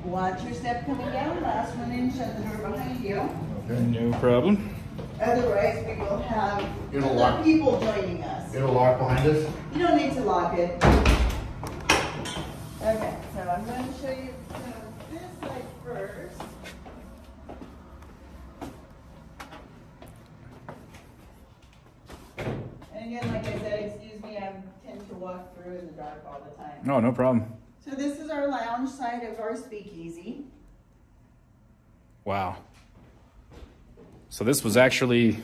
Watch your step coming down. Last one in, shut the door behind you. Okay, no problem. Otherwise, we will have It'll other lock. people joining us. It'll lock behind us? You don't need to lock it. Okay, so I'm going to show you this side first. And again, like I said, excuse me, I tend to walk through in the dark all the time. No, no problem. So this is our lounge side of our speakeasy. Wow. So this was actually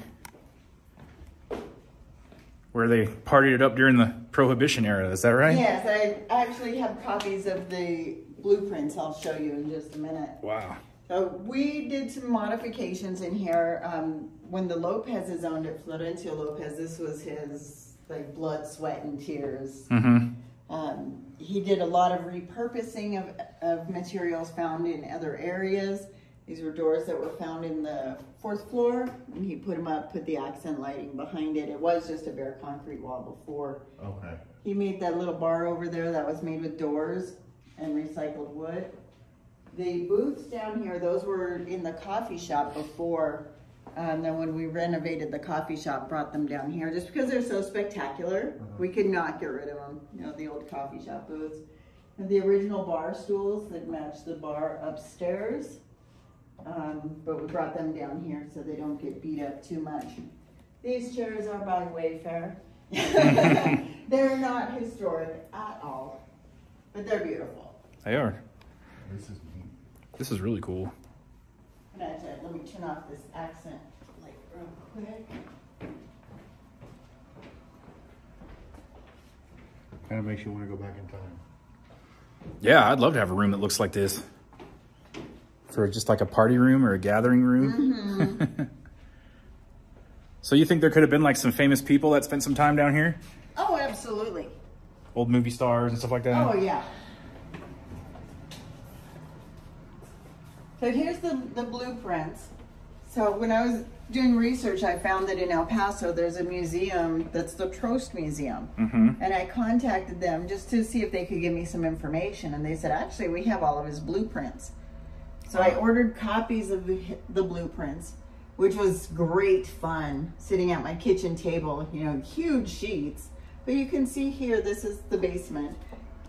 where they partied it up during the Prohibition era, is that right? Yes, I actually have copies of the blueprints I'll show you in just a minute. Wow. So we did some modifications in here. When the Lopez's owned it, Florencio Lopez, this was his like blood, sweat, and tears. He did a lot of repurposing of materials found in other areas. These were doors that were found in the 4th floor, and he put them up, put the accent lighting behind it. It was just a bare concrete wall before. Okay. He made that little bar over there that was made with doors and recycled wood. The booths down here, those were in the coffee shop before. And then when we renovated the coffee shop, brought them down here just because they're so spectacular. We could not get rid of them, you know, the old coffee shop booths. And the original bar stools that match the bar upstairs. But we brought them down here so they don't get beat up too much. These chairs are by Wayfair. They're not historic at all, but they're beautiful. They are. This is neat. This is really cool. And actually, let me turn off this accent light real quick. Kind of makes you want to go back in time. Yeah, I'd love to have a room that looks like this. For just like a party room or a gathering room. So you think there could have been like some famous people that spent some time down here? Oh, absolutely. Old movie stars and stuff like that? Oh, yeah. So here's the blueprints. So when I was doing research, I found that in El Paso, there's a museum that's the Trost Museum. And I contacted them just to see if they could give me some information. And they said, actually, we have all of his blueprints. So I ordered copies of the blueprints, which was great fun, sitting at my kitchen table, you know, huge sheets. But you can see here, this is the basement.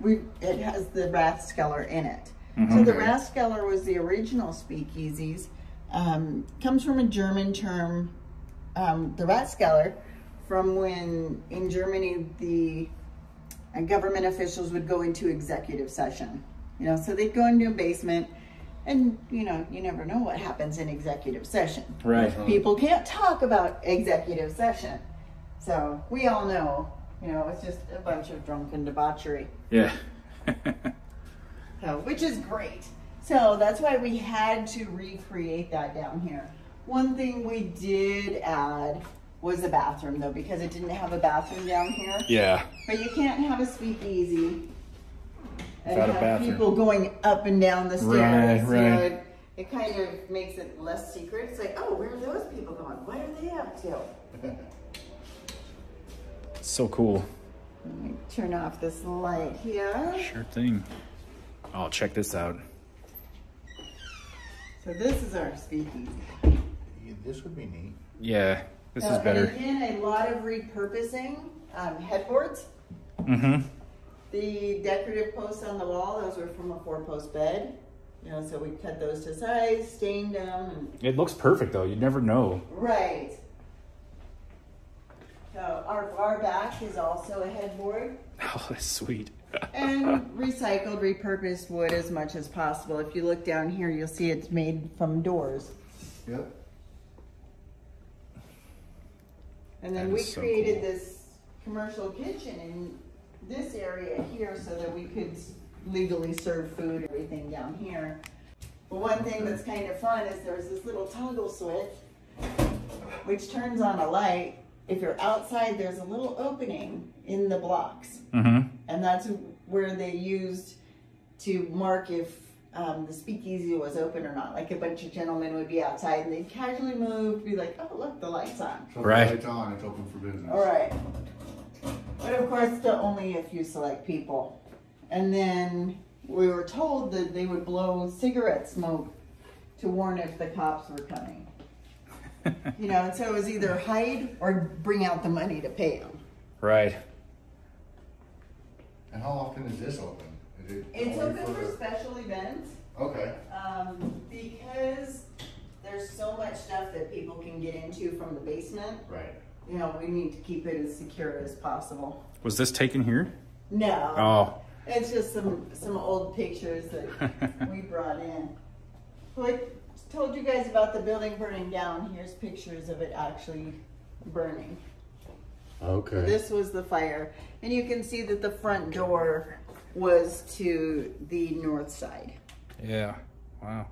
It has the Rathskeller in it. So the Rathskeller was the original speakeasies. Comes from a German term, the Rathskeller, from when in Germany the government officials would go into executive session. You know, so they'd go into a basement. And, you know, you never know what happens in executive session. Right. People can't talk about executive session. So we all know, you know, it's just a bunch of drunken debauchery. Yeah. So, which is great. So that's why we had to recreate that down here. One thing we did add was a bathroom, though, because it didn't have a bathroom down here. Yeah. But you can't have a speakeasy and Without a have bathroom. people going up and down the stairs. Right. You know, it kind of makes it less secret. It's like, oh, where are those people going? What are they up to? So cool. Let me turn off this light here. Sure thing. Oh, check this out. So this is our speakeasy. Yeah, this would be neat. Yeah, this is And better. again, a lot of repurposing. Headboards. The decorative posts on the wall, those were from a 4-post bed. You know, so we cut those to size, stained them. And It looks perfect though. You'd never know. right. So our back is also a headboard. Oh, that's sweet. And recycled, repurposed wood as much as possible. If you look down here, you'll see it's made from doors. Yep. And then That we is so created cool. this commercial kitchen in this area here so that we could legally serve food, everything down here. But one thing that's kind of fun is there's this little toggle switch which turns on a light. If you're outside, there's a little opening in the blocks. And that's where they used to mark if the speakeasy was open or not. Like a bunch of gentlemen would be outside and they'd casually move, be like, oh, look, the light's on. So Right. if the light's on, it's open for business. All right. But of course, to only a few select people. And then we were told that they would blow cigarette smoke to warn if the cops were coming. You know, and so it was either hide or bring out the money to pay them. Right. And how often is this open? Is it It's only open for the- special events. Okay. Because there's so much stuff that people can get into from the basement. Right. You know, we need to keep it as secure as possible. Was this taken here? No. Oh. It's just some old pictures that we brought in. So I told you guys about the building burning down. Here's pictures of it actually burning. Okay. This was the fire. And you can see that the front door was to the north side. Yeah. Wow.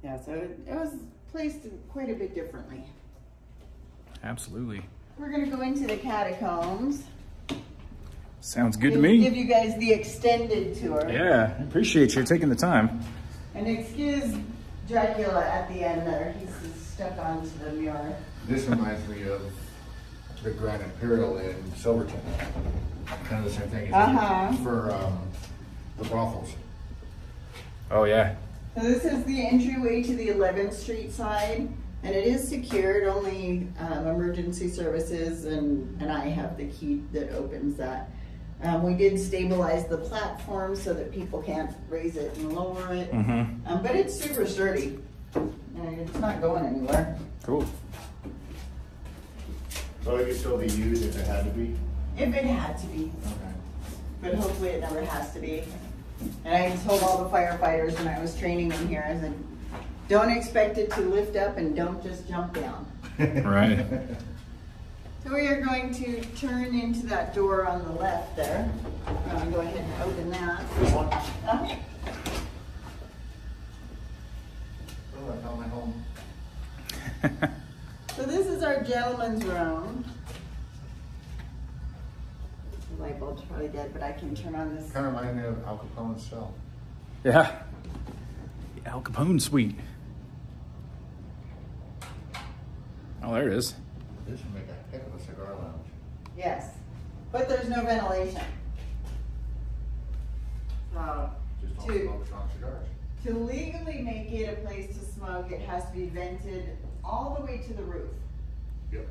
Yeah, so it was placed quite a bit differently. Absolutely. We're going to go into the catacombs. Sounds good to Give me. you guys the extended tour. Yeah, I appreciate you taking the time. And excuse Dracula at the end there. He's stuck onto the mirror. This reminds me of the Grand Imperial in Silverton. Kind of the same thing. It's for the brothels. Oh, yeah. So this is the entryway to the 11th Street side, and it is secured. Only emergency services and I have the key that opens that. We did stabilize the platform so that people can't raise it and lower it. But it's super sturdy. And it's not going anywhere. Cool. So it could still be used if it had to be? If it had to be. Okay. But hopefully it never has to be. And I told all the firefighters when I was training them here, I said, don't expect it to lift up and don't just jump down. Right. So we are going to turn into that door on the left there. I'm going to go ahead and open that. This one? Uh-huh. Oh, I found my home. So this is our gentleman's room. The light bulb's probably dead, but I can turn on this. Kind of reminds me of Al Capone's cell. Yeah. The Al Capone suite. Oh, there it is. This would make a heck of a cigar lounge. Yes, but there's no ventilation. So Just don't to, smoke strong cigars. to legally make it a place to smoke, it has to be vented all the way to the roof. Yep.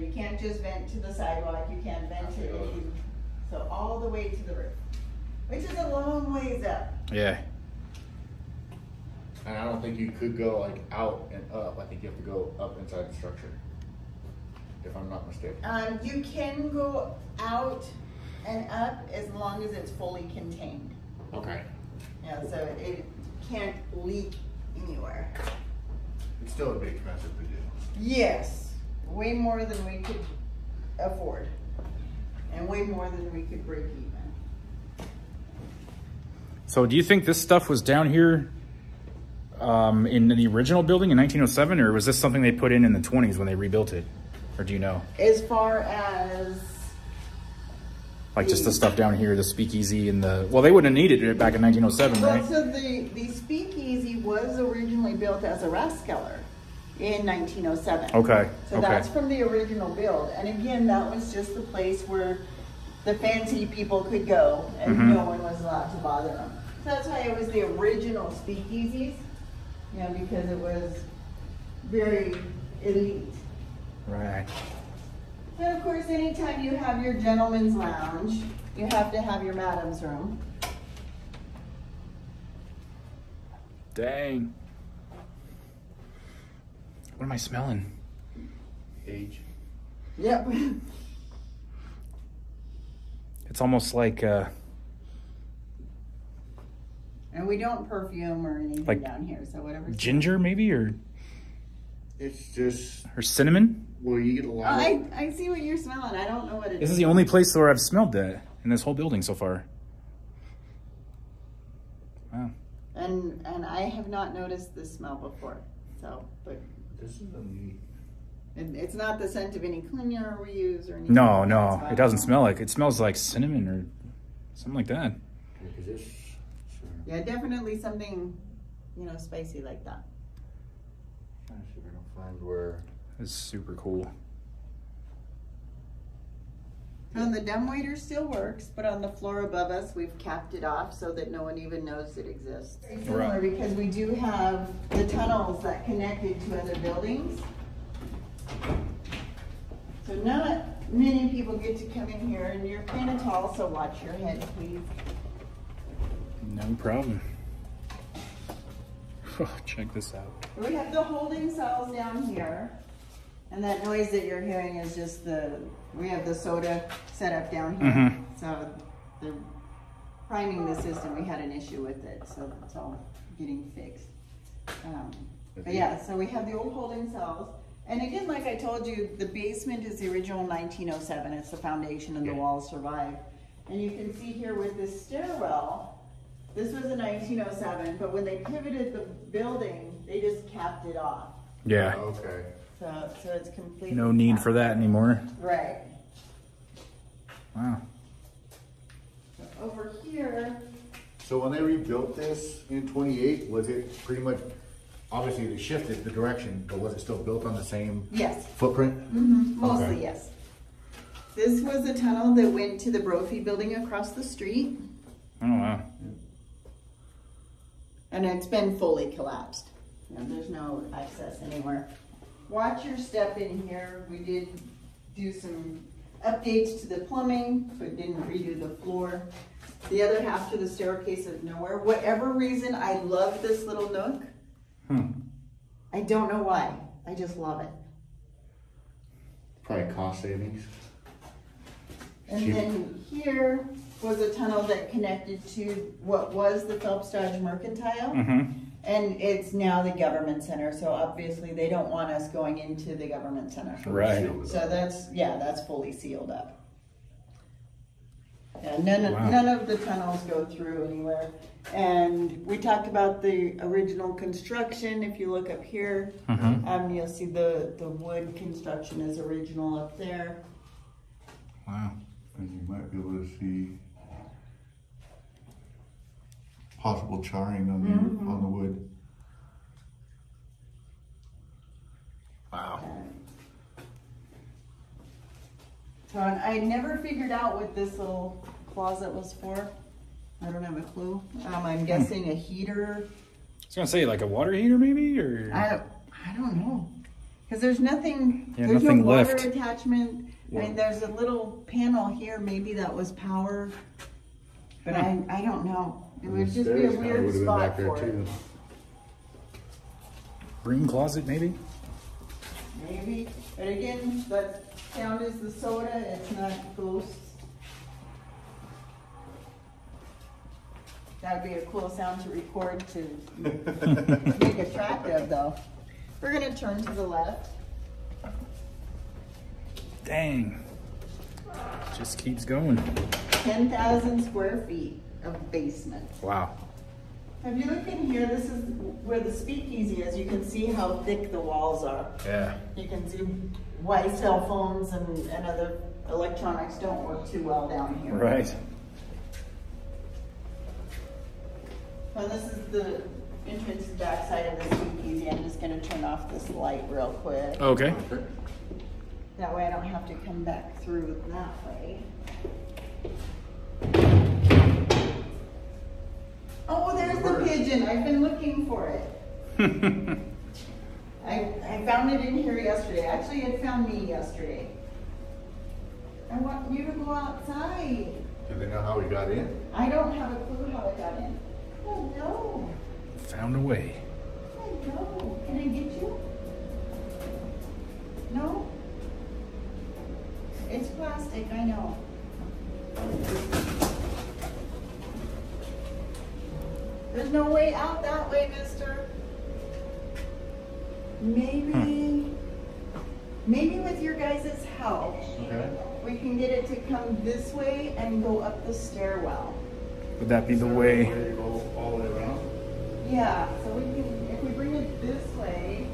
You can't just vent to the sidewalk, you can't vent to anything. So all the way to the roof, which is a long ways up. Yeah. And I don't think you could go like out and up. I think you have to go up inside the structure. If I'm not mistaken. You can go out and up as long as it's fully contained. Okay. Yeah, so it can't leak anywhere. It's still a bit expensive to do. Yes, way more than we could afford, and way more than we could break even. So do you think this stuff was down here in the original building in 1907, or was this something they put in the 20s when they rebuilt it? Or do you know? As far as Like just the stuff down here, the speakeasy and the... Well, they wouldn't have needed it back in 1907, well, right? so the speakeasy was originally built as a Rathskeller in 1907. Okay, So okay. that's from the original build. And again, that was just the place where the fancy people could go and no one was allowed to bother them. So that's why it was the original speakeasies, you know, because it was very elite. Right. And of course, anytime you have your gentleman's lounge, you have to have your madam's room. Dang. What am I smelling? Age. Yep. It's almost like And we don't perfume or anything Like down here, so whatever. ginger, maybe, or It's just, cinnamon. well, you get a lot of... I see what you're smelling. I don't know what it This is. is the only place where I've smelled that in this whole building so far. Wow. And I have not noticed this smell before. So, but This is a neat... it's not the scent of any cleaner we use or anything. No, like no, that, it doesn't smell like. It smells like cinnamon or something like that. Is this... Sure. Yeah, definitely something, you know, spicy like that. Trying to see if I can find where... It's super cool. And the dumbwaiter still works, but on the floor above us, we've capped it off so that no one even knows it exists. It's similar because we do have the tunnels that connected to other buildings. So not many people get to come in here, and you're kind of tall, so watch your head, please. No problem. Oh, check this out. We have the holding cells down here, and that noise that you're hearing is just we have the soda set up down here. So they're priming the system. We had an issue with it, so it's all getting fixed. But yeah, so we have the old holding cells. And again, like I told you, the basement is the original 1907. It's the foundation and the walls survived. And you can see here with this stairwell, this was a 1907, but when they pivoted the building, they just capped it off. Yeah. Okay. So it's completely no need for that anymore. Right. Wow. Over here. So when they rebuilt this in 28, was it pretty much, obviously they shifted the direction, but was it still built on the same Yes. footprint? Mostly, Okay. yes. This was a tunnel that went to the Brophy building across the street. Oh, wow. And it's been fully collapsed. You know, there's no access anywhere. Watch your step in here. We did do some updates to the plumbing, but didn't redo the floor. The other half to the staircase is nowhere. Whatever reason, I love this little nook. I don't know why. I just love it. Probably cost savings. And then here was a tunnel that connected to what was the Phelps Dodge Mercantile. And it's now the government center, so obviously they don't want us going into the government center. Right. So that's fully sealed up. Yeah, none of the tunnels go through anywhere. And we talked about the original construction. If you look up here, you'll see the wood construction is original up there. Wow. And you might be able to see possible charring on the wood. Wow. So I never figured out what this little closet was for. I don't have a clue. I'm guessing a heater. I was gonna say like a water heater maybe, or I don't know. Because there's nothing, yeah, there's nothing no water left. attachment. I mean, there's a little panel here, maybe that was power. But I don't know. It would just be a weird spot for it. Broom closet maybe? Maybe. But again, the sound is the soda, it's not ghosts. That would be a cool sound to record to make a track of, though. We're going to turn to the left. Dang. Just keeps going. 10,000 square feet of basement. Wow. If you look in here, this is where the speakeasy is. You can see how thick the walls are. Yeah. You can see why cell phones and other electronics don't work too well down here. Right. Well, this is the entrance to the back side of the speakeasy. I'm just going to turn off this light real quick. Okay. That way I don't have to come back through that way. Oh, there's the pigeon. I've been looking for it. I found it in here yesterday. Actually, it found me yesterday. I want you to go outside. Do they know how we got in? I don't have a clue how it got in. Oh, no. Found a way. Oh, no. Can I get you? No? It's plastic, I know. There's no way out that way, mister. Maybe with your guys' help, we can get it to come this way and go up the stairwell. Would that be the way? Go all the way around? Yeah, so we can, if we bring it this way.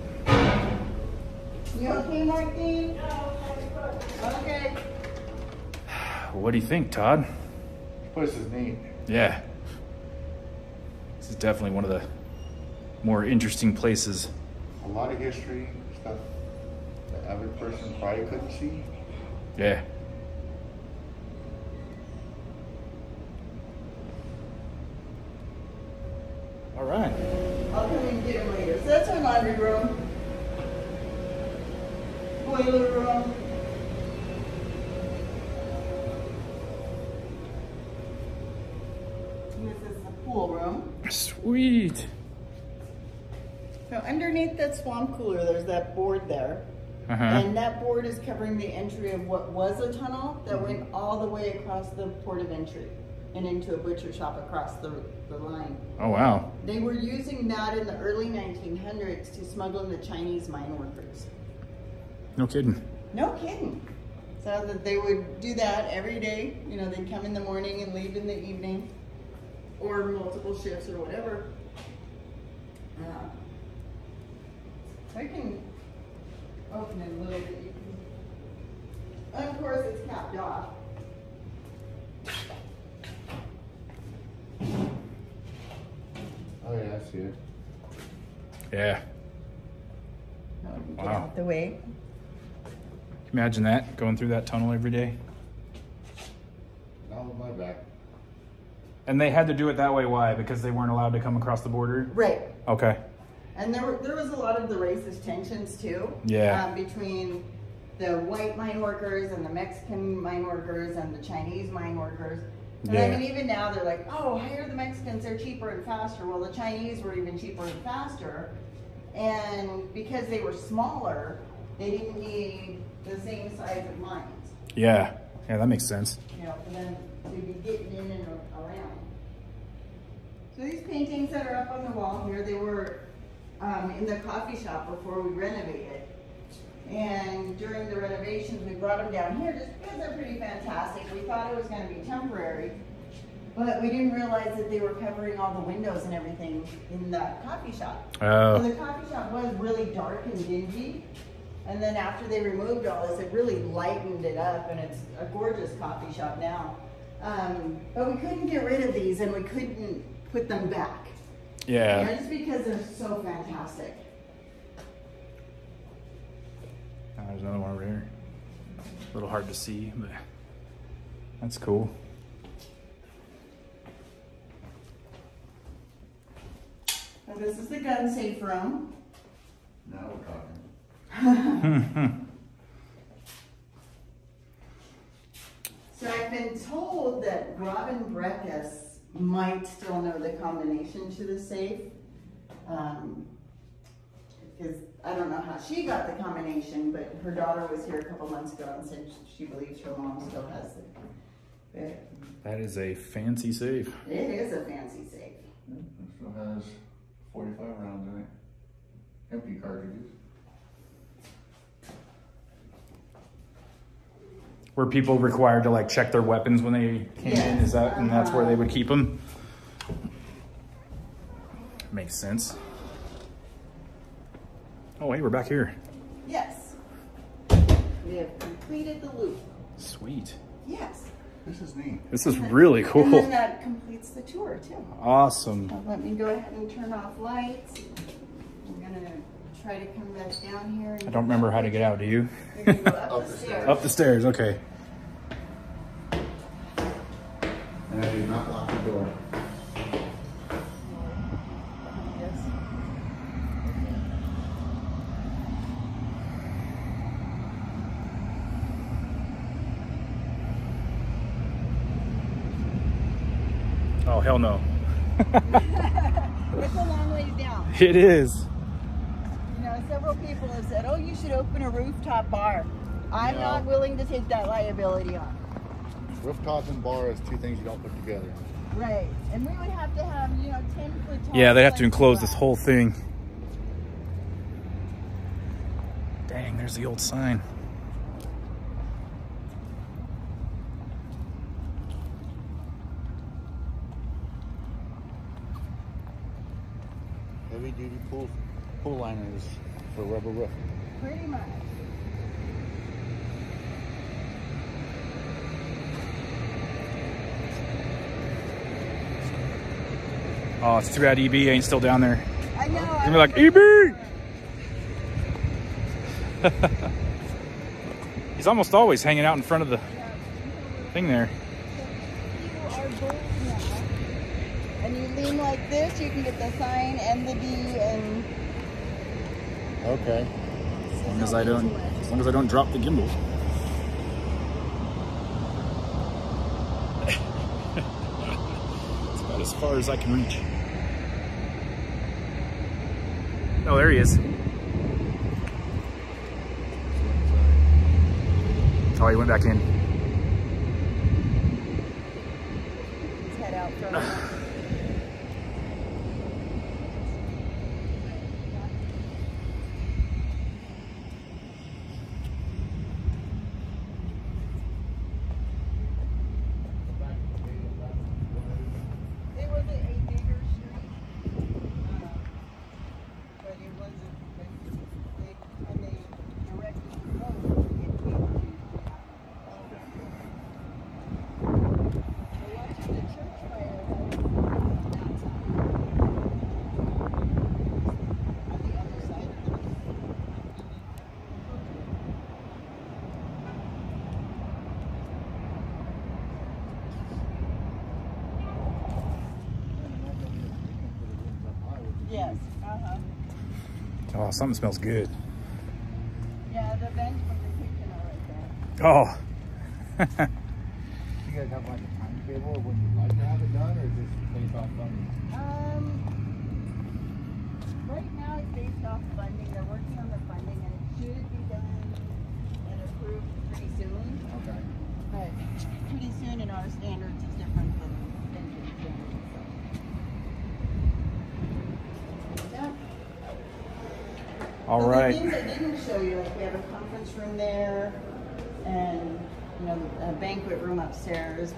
You okay, Martin? Okay. What do you think, Todd? This place is neat. Yeah. This is definitely one of the more interesting places. A lot of history, stuff the average person probably couldn't see. Yeah. All right. I'll come and get them later. So that's our laundry room. Boiler room. And this is the pool room. Sweet. So underneath that swamp cooler, there's that board there. And that board is covering the entry of what was a tunnel that went all the way across the port of entry and into a butcher shop across the line. Oh, wow. They were using that in the early 1900s to smuggle in the Chinese mine workers. No kidding. No kidding. So that they would do that every day. You know, they'd come in the morning and leave in the evening, or multiple shifts or whatever. I can open it a little bit. You can, of course, it's capped off. Oh yeah, I see it. Yeah. Get out the way. Imagine that, going through that tunnel every day. Not with my back. And they had to do it that way, why? Because they weren't allowed to come across the border? Right. Okay. And there was a lot of the racist tensions too. Yeah. Between the white mine workers and the Mexican mine workers and the Chinese mine workers. And I mean, even now they're like, oh, hire the Mexicans, they're cheaper and faster. Well, the Chinese were even cheaper and faster. And because they were smaller, they didn't need the same size of mines. Yeah. Yeah, that makes sense. You know, for them to be getting in and around. So these paintings that are up on the wall here, they were in the coffee shop before we renovated. And during the renovations, we brought them down here just because they're pretty fantastic. We thought it was going to be temporary, but we didn't realize that they were covering all the windows and everything in that coffee shop. Oh. So the coffee shop was really dark and dingy. And then after they removed all this, it really lightened it up, and it's a gorgeous coffee shop now. But we couldn't get rid of these, and we couldn't put them back. Yeah. You know, just because they're so fantastic. Oh, there's another one over here. A little hard to see, but that's cool. So this is the gun safe room. Now we're talking. So I've been told that Robin Breckus might still know the combination to the safe. Because I don't know how she got the combination, but her daughter was here a couple months ago and said she believes her mom still has it. That is a fancy safe. It is a fancy safe. It still has 45 rounds in it. Empty cartridges. Were people required to like check their weapons when they came in? Is that, and that's where they would keep them? Makes sense. Oh, hey, we're back here. Yes. We have completed the loop. Sweet. Yes. This is neat. This is really cool. And then that completes the tour too. Awesome. So let me go ahead and turn off lights. I'm gonna try to come back down here. I don't remember how to get out, do you? You're gonna go up the stairs. Up the stairs, okay. And I did not lock the door. Yes. Oh, hell no. It's a long ways down. It is. You know, several people have said, oh, you should open a rooftop bar. I'm not willing to take that liability on. Rooftop and bar is two things you don't put together. Right. And we would have to have, 10-foot tall. Yeah, they have to enclose this whole thing. Dang, there's the old sign. Heavy duty pool liners for rubber roof. Pretty much. Oh, it's too bad EB ain't still down there. I know. He's gonna be like, EB! He's almost always hanging out in front of the thing there. Our goal now And you lean like this, you can get the sign and the D and... Okay. As long as I don't drop the gimbal. It's about as far as I can reach. Oh, there he is. Oh, he went back in. Let's head out for a minute. Yes. Oh, something smells good. Yeah, the bench from the kitchen are right there. Oh. You guys have like a timetable of when you'd like to have it done, or is this based off funding? Right now it's based off funding. They're working on the funding, and it should be done and approved pretty soon. Okay. But pretty soon in our standards is different than bench's standards. All right. The things I didn't show you, like we have a conference room there, and a banquet room upstairs.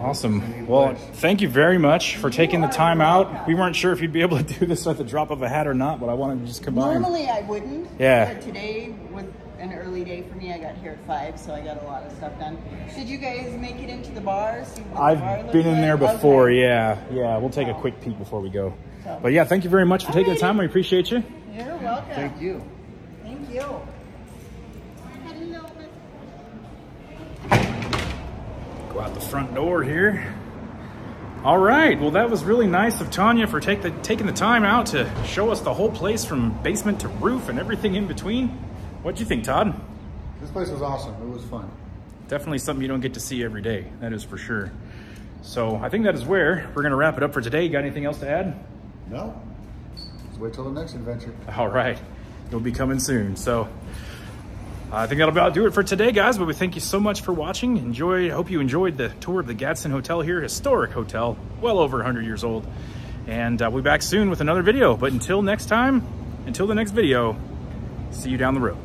Awesome. Well, thank you very much for taking the time out. We weren't sure if you'd be able to do this at the drop of a hat or not, but I wanted to just combine. Normally I wouldn't. Yeah. But today was an early day for me. I got here at 5, so I got a lot of stuff done. Did you guys make it into the bar? See what the bar I've looks been in like? there before. Okay. Yeah. We'll take a quick peek before we go. But yeah, thank you very much for taking the time. We appreciate you. You're welcome. Thank you. Thank you. Go out the front door here. All right. Well, that was really nice of Tanya for taking the time out to show us the whole place from basement to roof and everything in between. What'd you think, Todd? This place was awesome. It was fun. Definitely something you don't get to see every day. That is for sure. So I think that is where we're going to wrap it up for today. You got anything else to add? No. Let's wait till the next adventure. All right. It'll be coming soon. So I think that'll about do it for today, guys. But we thank you so much for watching. I hope you enjoyed the tour of the Gadsden Hotel here. Historic hotel, well over 100 years old. And we'll be back soon with another video. But until next time, until the next video, see you down the road.